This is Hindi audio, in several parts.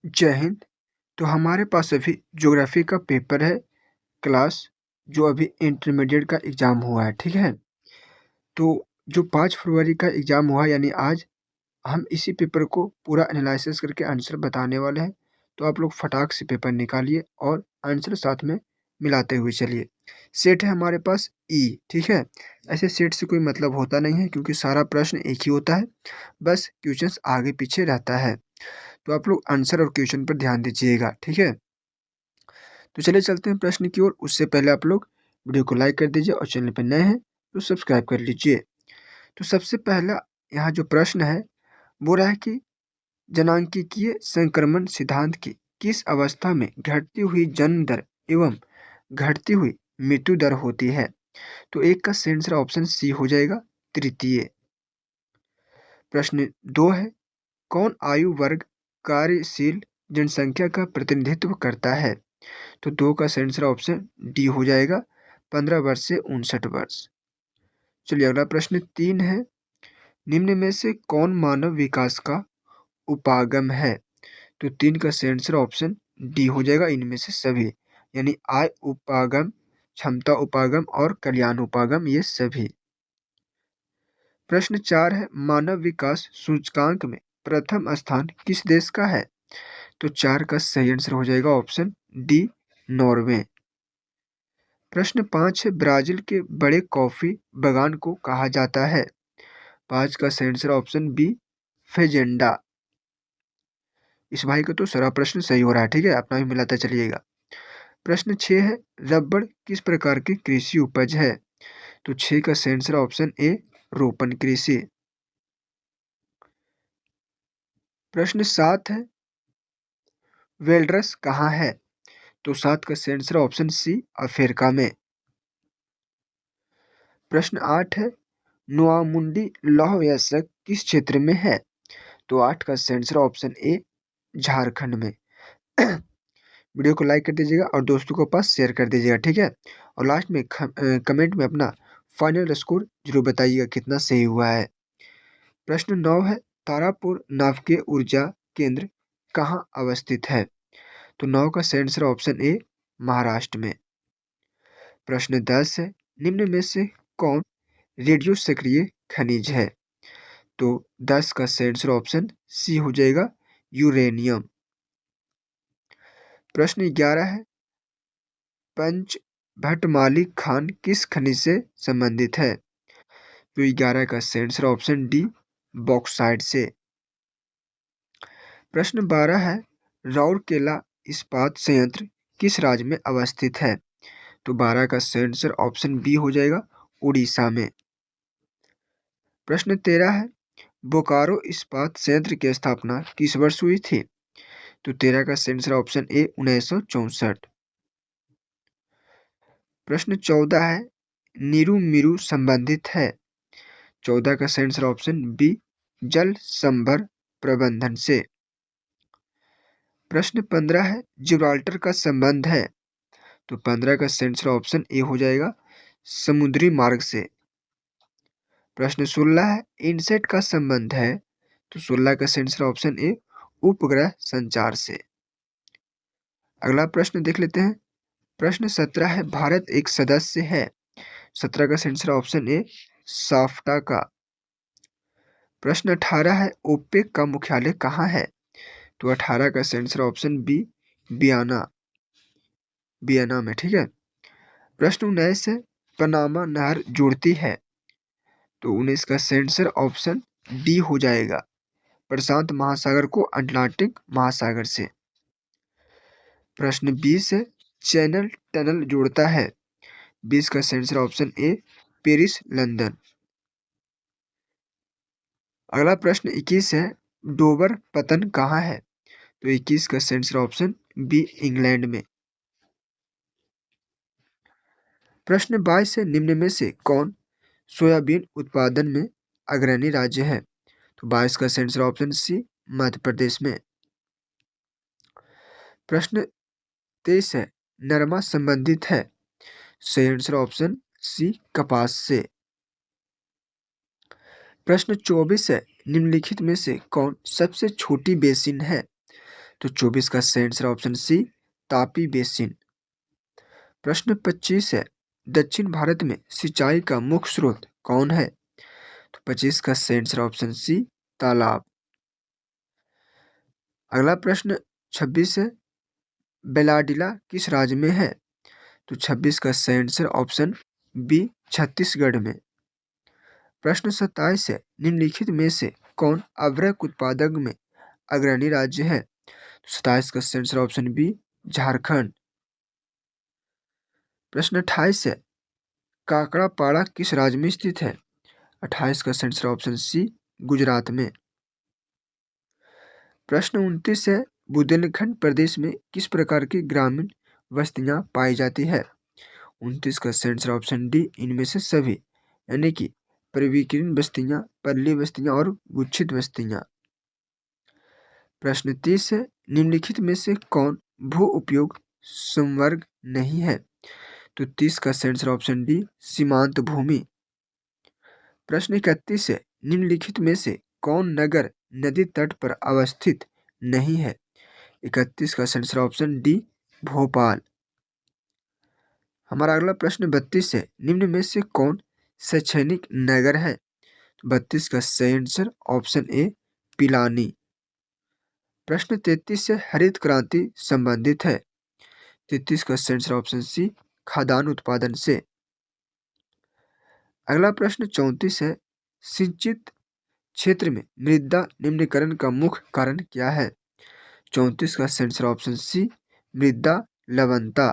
जय हिंद। तो हमारे पास अभी ज्योग्राफी का पेपर है, क्लास जो अभी इंटरमीडिएट का एग्ज़ाम हुआ है, ठीक है? तो जो 5 फरवरी का एग्ज़ाम हुआ यानी आज, हम इसी पेपर को पूरा एनालिसिस करके आंसर बताने वाले हैं। तो आप लोग फटाक से पेपर निकालिए और आंसर साथ में मिलाते हुए चलिए। सेट है हमारे पास ई, ठीक है? ऐसे सेट से कोई मतलब होता नहीं है क्योंकि सारा प्रश्न एक ही होता है, बस क्वेश्चंस आगे-पीछे रहता है। तो आप लोग आंसर और क्वेश्चन पर ध्यान दीजिएगा, ठीक है? तो चलिए चलते हैं प्रश्न की ओर। उससे पहले आप लोग वीडियो को लाइक कर दीजिए और चैनल पर नए हैं तो सब्सक्राइब कर लीजिए। तो सबसे पहला यहाँ जो प्रश्न है वो रहा है कि जनांकीय संक्रमण सिद्धांत की किस अवस्था में घटती हुई जन्म दर एवं घटती हुई मृत्यु दर होती है? तो एक का सही आंसर ऑप्शन सी हो जाएगा, तृतीय। प्रश्न 2 है, कौन आयु वर्ग कार्यशील जनसंख्या का प्रतिनिधित्व करता है? तो 2 का सही आंसर ऑप्शन डी हो जाएगा, 15 वर्ष से 59 वर्ष। चलिए अगला प्रश्न 3 है, निम्न में से कौन मानव विकास का उपागम है? तो 3 का सही आंसर ऑप्शन डी हो जाएगा, इनमें से सभी, यानी आय उपागम, क्षमता उपागम और कल्याण उपागम, ये सभी। प्रश्न 4 है, मानव विकास सूचकांक में प्रथम स्थान किस देश का है? तो 4 का सही आंसर हो जाएगा ऑप्शन डी, नॉर्वे। प्रश्न 5 है, ब्राज़ील के बड़े कॉफ़ी बागान को कहा जाता है? 5 का सही आंसर ऑप्शन बी, फ़ेजेंडा। इस भाई का तो सारा प्रश्न सही हो रहा है, ठीक है? अपना भी मिलाते चलिएगा। प्रश्न 6 है, रबड़ किस प्रकार की कृषि उपज है? तो 6 का सही आंसर ऑप्शन ए, रोपण कृषि। प्रश्न 7 है, वेल्ड्रस कहाँ है? तो 7 का सही आंसर ऑप्शन सी, अफ्रीका में। प्रश्न 8 है, नोआमुंडी लौह अयस्क किस क्षेत्र में है? तो 8 का सही आंसर ऑप्शन ए, झारखंड में। वीडियो को लाइक कर दीजिएगा और दोस्तों के पास शेयर कर दीजिएगा, ठीक है? और लास्ट में कमेंट में अपना फाइनल स्कोर जरूर बताइएगा कितना सही हुआ है। प्रश्न 9 है, तारापुर नाभिकीय ऊर्जा केंद्र कहाँ अवस्थित है? तो 9 का सही आंसर ऑप्शन ए, महाराष्ट्र में। प्रश्न 10 है, निम्न में से कौन रेडियो सक्रिय खनिज है? तो 10 का सही आंसर ऑप्शन सी हो जाएगा, यूरेनियम। प्रश्न 11 है, पंच भट्टमाली खान किस खनिज से संबंधित है? तो 11 का सही आंसर ऑप्शन डी, बॉक्साइट से। प्रश्न 12 है, राउरकेला इस्पात संयंत्र किस राज्य में अवस्थित है? तो 12 का सही आंसर ऑप्शन बी हो जाएगा, उड़ीसा में। प्रश्न 13 है, बोकारो इस्पात संयंत्र की स्थापना किस वर्ष हुई थी? तो 13 का सही आंसर ऑप्शन ए, 1964। प्रश्न 14 है, नीरू मीरू संबंधित है? 14 का सही आंसर ऑप्शन बी, जल संभर प्रबंधन से। प्रश्न 15 है, जिब्राल्टर का संबंध है? तो 15 का सही आंसर ऑप्शन ए हो जाएगा, समुद्री मार्ग से। प्रश्न 16 है, इनसेट का संबंध है? तो 16 का सही आंसर ऑप्शन ए, उपग्रह संचार से। अगला प्रश्न देख लेते हैं। प्रश्न 17 है, भारत एक सदस्य है? 17 का सही आंसर ऑप्शन ए, साफ्टा का। प्रश्न 18 है, ओपेक का मुख्यालय कहाँ है? तो 18 का सही आंसर ऑप्शन बी, बियाना, बियना में, ठीक है? प्रश्न 19 है, पनामा नहर जुड़ती है? तो 19 का सही आंसर ऑप्शन डी हो जाएगा, प्रशांत महासागर को अटलांटिक महासागर से। प्रश्न 20 है, चैनल टनल जोड़ता है? 20 का सही answer option A, Paris London. अगला प्रश्न 21 है, डोबर पतन कहाँ है? तो 21 का सही आंसर ऑप्शन बी, इंग्लैंड में। प्रश्न 22 है, निम्न में से कौन सोयाबीन उत्पादन में अग्रणी राज्य है? तो 22 का सही आंसर ऑप्शन सी, मध्य प्रदेश में। प्रश्न 23 है, नरमा संबंधित है? सही आंसर ऑप्शन सी, कपास से। प्रश्न 24 है, निम्नलिखित में से कौन सबसे छोटी बेसिन है? तो 24 का सही answer option C Tapi basin. प्रश्न 25 है, दक्षिण भारत में सिंचाई का मुख्य स्रोत कौन है? तो 25 का सही आंसर ऑप्शन सी तालाब। अगला प्रश्न 26 है, बेलाडिला किस राज्य में है? तो 26 का सही आंसर ऑप्शन बी छत्तीसगढ़ में। प्रश्न 27 है, निम्नलिखित में से कौन अभ्रक उत्पादक में अग्रणी राज्य है? 27 का सही आंसर ऑप्शन बी झारखंड। प्रश्न 28 है, काकड़ापाड़ा किस राज्य में स्थित है? 28 का सही आंसर ऑप्शन सी गुजरात में। प्रश्न 29 है, बुंदेलखंड प्रदेश में किस प्रकार की ग्रामीण बस्तियां पाई जाती है? 29 का सही आंसर ऑप्शन डी इनमें से सभी, यानी कि पर्वीकृत बस्तियां, पल्ली बस्तियां और गुच्छित बस्तियां। प्रश्न 30 है, निम्नलिखित में से कौन भू उपयोग संवर्ग नहीं है? तो 30 का सही आंसर ऑप्शन डी सीमांत भूमि। प्रश्न 31 है, निम्नलिखित में से कौन नगर नदी तट पर अवस्थित नहीं है? 31 का सही आंसर ऑप्शन डी भोपाल। हमारा अगला प्रश्न 32 है, निम्न में से कौन शैक्षणिक नगर है? 32 का सही आंसर ऑप्शन ए पिलानी। प्रश्न 33 से हरित क्रांति संबंधित है। 33 का सही आंसर ऑप्शन सी खाद्यान्न उत्पादन से। अगला प्रश्न 34 है, सिंचित क्षेत्र में मृदा निम्नीकरण का मुख्य कारण क्या है? 34 का सही आंसर ऑप्शन सी मृदा लवणता।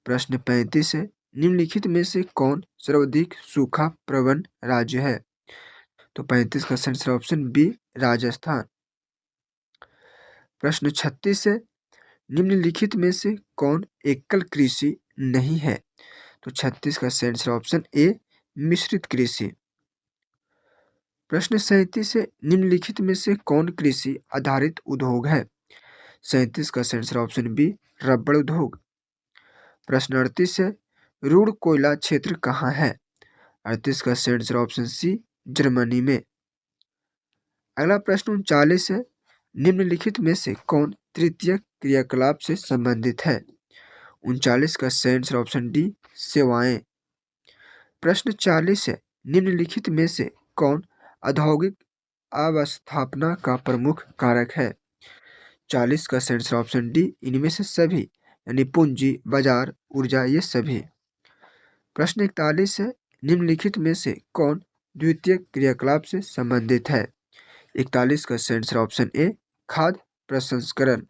प्रश्न 35 है, निम्नलिखित में से कौन सर्वाधिक सूखा प्रवण राज्य है? तो 35 का सही आंसर ऑप्शन बी राजस्थान। प्रश्न 36 है, निम्नलिखित में से कौन एकल कृषि नहीं है? तो 36 का सही आंसर ऑप्शन ए मिश्रित कृषि। प्रश्न 37 है, निम्नलिखित में से कौन कृषि आधारित उद्योग है? 37 का सही आंसर ऑप्शन बी रबड़ उद्योग। प्रश्न 38 है, रूड़ कोयला क्षेत्र कहाँ है? 38 का सही आंसर ऑप्शन सी जर्मनी में। अगला प्रश्न 39 है, निम्नलिखित में से कौन तृतीय क्रियाकलाप से संबंधित है? 39 का सही आंसर ऑप्शन डी सेवाएं। प्रश्न 40 है, निम्नलिखित में से कौन औद्योगिक अवस्थापना का प्रमुख कारक है? 40 का सही आंसर ऑप्शन डी इनमें से सभी, यानी पूंजी बाजार ऊर्जा ये सभी। प्रश्न 41 है, निम्नलिखित में से कौन द्वितीय क्रियाकलाप से संबंधित है? 41 का सही आंसर ऑप्शन ए खाद्य प्रसंस्करण।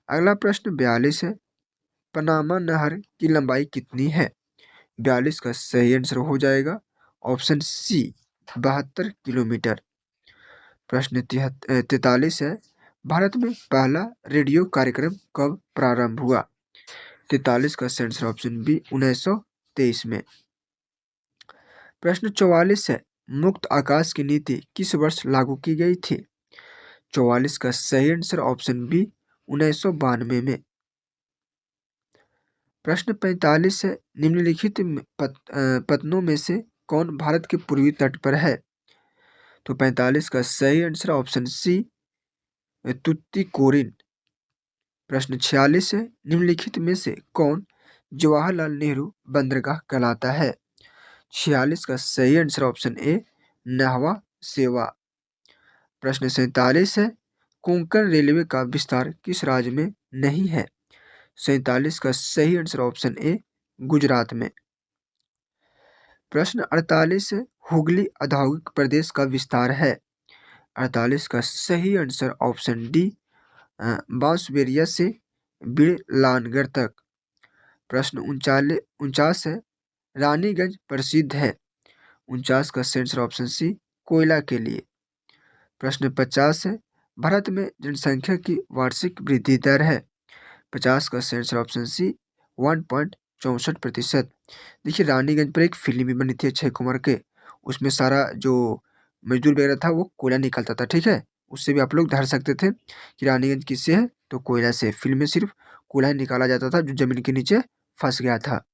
अगला प्रश्न 42 है, पनामा नहर की लंबाई कितनी है? 42 का सही आंसर हो जाएगा ऑप्शन सी 72 किलोमीटर। प्रश्न 43 है, भारत में पहला रेडियो कार्यक्रम कब प्रारंभ हुआ? 43 का सही आंसर ऑप्शन बी 1923 में। प्रश्न 44 है, मुक्त आकाश की नीति किस वर्ष लागू की गई थी? 44 का सही आंसर ऑप्शन बी 1992 में। प्रश्न 45 है, निम्नलिखित पत्तनों में से कौन भारत के पूर्वी तट पर है? तो 45 का सही आंसर ऑप्शन सी तुत्तीकोरिन। प्रश्न 46 है, निम्नलिखित में से कौन जवाहरलाल नेहरू बंदरगाह कहलाता है? 46 का सही आंसर ऑप्शन ए नहवा सेवा। प्रश्न 47 है, कोंकण रेलवे का विस्तार किस राज्य में नहीं है? 47 का सही आंसर ऑप्शन ए गुजरात में। प्रश्न 48 है, हुगली औद्योगिक प्रदेश का विस्तार है? 48 का सही आंसर ऑप्शन डी बांसबेरिया से बिड़लानगर तक। प्रश्न 49 है, रानीगंज प्रसिद्ध है? 49 का सही आंसर ऑप्शन सी कोयला के लिए। प्रश्न 50 है, भारत में जनसंख्या की वार्षिक वृद्धि दर है? 50 का सही आंसर ऑप्शन सी 1.64%। देखिए, रानीगंज पर एक फिल्म भी बनी थी अक्षय कुमार के, उसमें सारा जो मजदूर वगैरह था वो कोयला निकालता था, ठीक है। उससे भी आप लोग धर सकते थे कि रानीगंज किससे है, तो कोयला से। फिल्म में सिर्फ कोयला ही निकाला जाता था जो जमीन के नीचे फंस गया था।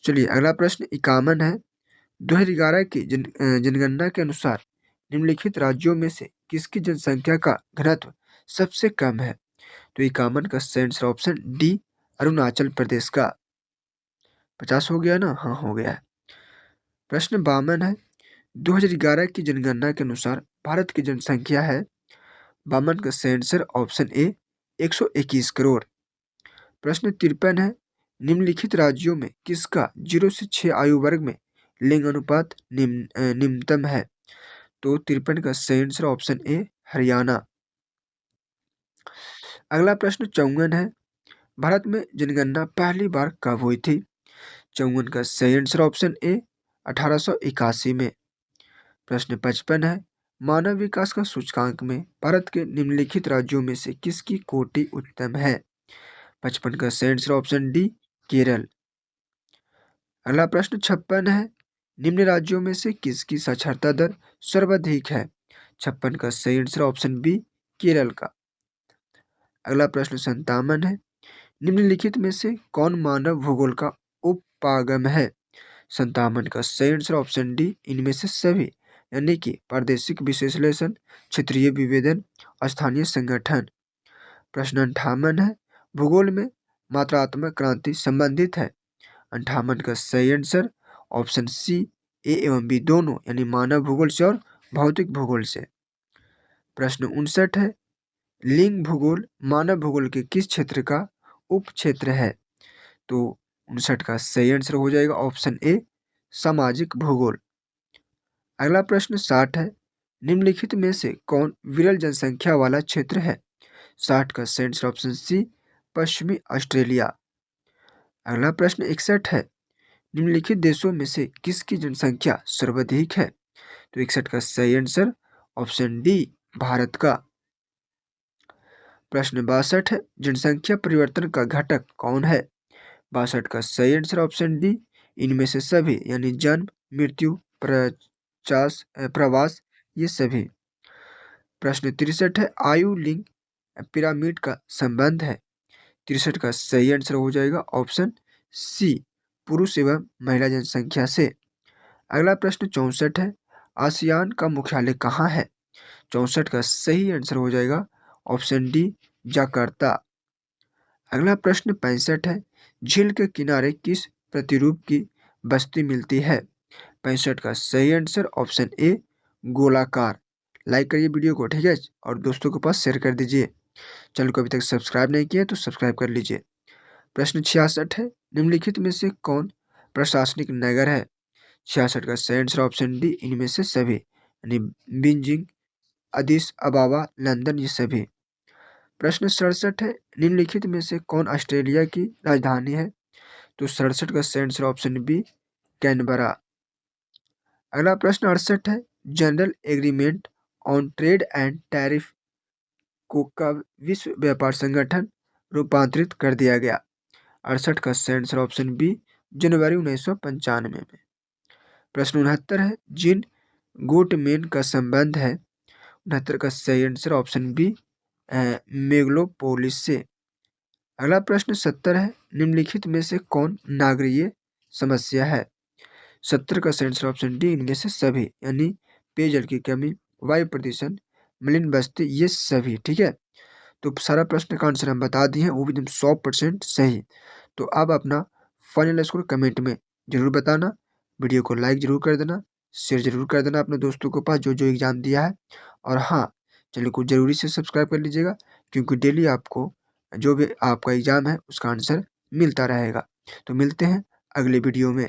चलिए अगला प्रश्न 51 है, 2011 की जनगणना के अनुसार निम्नलिखित राज्यों में से किसकी जनसंख्या का घनत्व सबसे कम है? तो 51 का सही answer option D Arunachal Pradesh का। 50 हो गया ना? हाँ, हो गया है। प्रश्न 52 है, 2011 की जनगणना के अनुसार भारत की जनसंख्या है। 52 का सही आंसर ऑप्शन ए 121 करोड़। प्रश्न 53 है, निम्नलिखित राज्यों में किसका 0 से 6 आयु वर्ग में लिंग अनुपात निम्नतम है? तो 53 का सही आंसर ऑप्शन ए हरियाणा। अगला प्रश्न 54 है, भारत में जनगणना पहली बार कब हुई थी? 54 का सही आंसर ऑप्शन ए 1881 में। प्रश्न 55 है, मानव विकास का सूचकांक में भारत के निम्नलिखित राज्यों में से किसकी कोटि उच्चतम है? 55 का सही आंसर ऑप्शन डी केरल। अगला प्रश्न 56 है, निम्न राज्यों में से किसकी साक्षरता दर सर्वाधिक है? 56 का सही आंसर ऑप्शन बी केरल का। अगला प्रश्न 57 है, निम्नलिखित में से कौन मानव भूगोल का उपागम है? 57 का सही आंसर ऑप्शन डी इनमें से सभी, यानी कि प्रादेशिक विश्लेषण, क्षेत्रीय विभेदन, स्थानीय संगठन। प्रश्न 58 है, भूगोल में मात्रात्मक क्रांति संबंधित है? 58 का सही आंसर ऑप्शन सी ए एवं बी दोनों, यानी मानव भूगोल से और भौतिक भूगोल से। प्रश्न 59 है, लिंग भूगोल मानव भूगोल के किस क्षेत्र का उप क्षेत्र है? तो 59 का सही आंसर हो जाएगा ऑप्शन ए सामाजिक भूगोल। अगला प्रश्न 60 है, निम्नलिखित में से कौन विरल जनसंख्या वाला क्षेत्र है? 60 का सही आंसर ऑप्शन सी पश्चिमी ऑस्ट्रेलिया। अगला प्रश्न 61 है, निम्नलिखित देशों में से किसकी जनसंख्या सर्वाधिक है? तो 61 का सही आंसर ऑप्शन डी भारत का। प्रश्न 62 है, जनसंख्या परिवर्तन का घटक कौन है? 62 का सही आंसर ऑप्शन डी इनमें से सभी, यानी जन्म, मृत्यु, प्रवास, ये सभी। प्रश्न 63 है, आयु लिंग पिरामिड का संबंध है? 63 का सही आंसर हो जाएगा ऑप्शन सी पुरुष एवं महिला जनसंख्या से। अगला प्रश्न 64 है, आसियान का मुख्यालय कहाँ है? 64 का सही आंसर हो जाएगा ऑप्शन डी जकार्ता। अगला प्रश्न 65 है, झील के किनारे किस प्रतिरूप की बस्ती मिलती है? 65 का सही आंसर ऑप्शन ए गोलाकार। लाइक करिए वीडियो को, ठीक है, और दोस्तों के पास शेयर कर दीजिए। चैनल को अभी तक सब्सक्राइब नहीं किया तो सब्सक्राइब कर लीजिए। प्रश्न 66 है, निम्नलिखित में से कौन प्रशासनिक नगर है? 66 का सही आंसर ऑप्शन डी इनमें से सभी, यानी बीजिंग, अदिस अबाबा, लंदन, ये सभी। प्रश्न 67 है, निम्नलिखित में से कौन ऑस्ट्रेलिया की राजधानी है? तो 67 का सही आंसर ऑप्शन बी कैनबरा। अगला प्रश्न 68 है, general agreement on trade and tariff को कब विश्व व्यापार संगठन रूपांतरित कर दिया गया? 68 का सही आंसर ऑप्शन बी जनवरी 1995 में। प्रश्न 69 है, जिन गुटमेन का संबंध है? 69 का सही आंसर ऑप्शन बी मेगलोपोलिस से। अगला प्रश्न 70 है, निम्नलिखित में से कौन नागरीय समस्या है? 70 का सही आंसर ऑप्शन डी इनमें से सभी, यानी पेयजल की कमी, वायु प्रदूषण, मलिन बस्ती, ये सभी, ठीक है। तो सारा प्रश्न का आंसर हम बता दिए हैं, वो भी एकदम 100% सही। तो आप अपना फाइनल स्कोर कमेंट में जरूर बताना, वीडियो को लाइक जरूर कर देना, शेयर जरूर कर देना अपने दोस्तों के पास जो जो एग्ज़ाम दिया है। और हाँ, चैनल को जरूरी से सब्सक्राइब कर लीजिएगा, क्योंकि डेली आपको जो भी आपका एग्ज़ाम है उसका आंसर मिलता रहेगा। तो मिलते हैं अगले वीडियो में।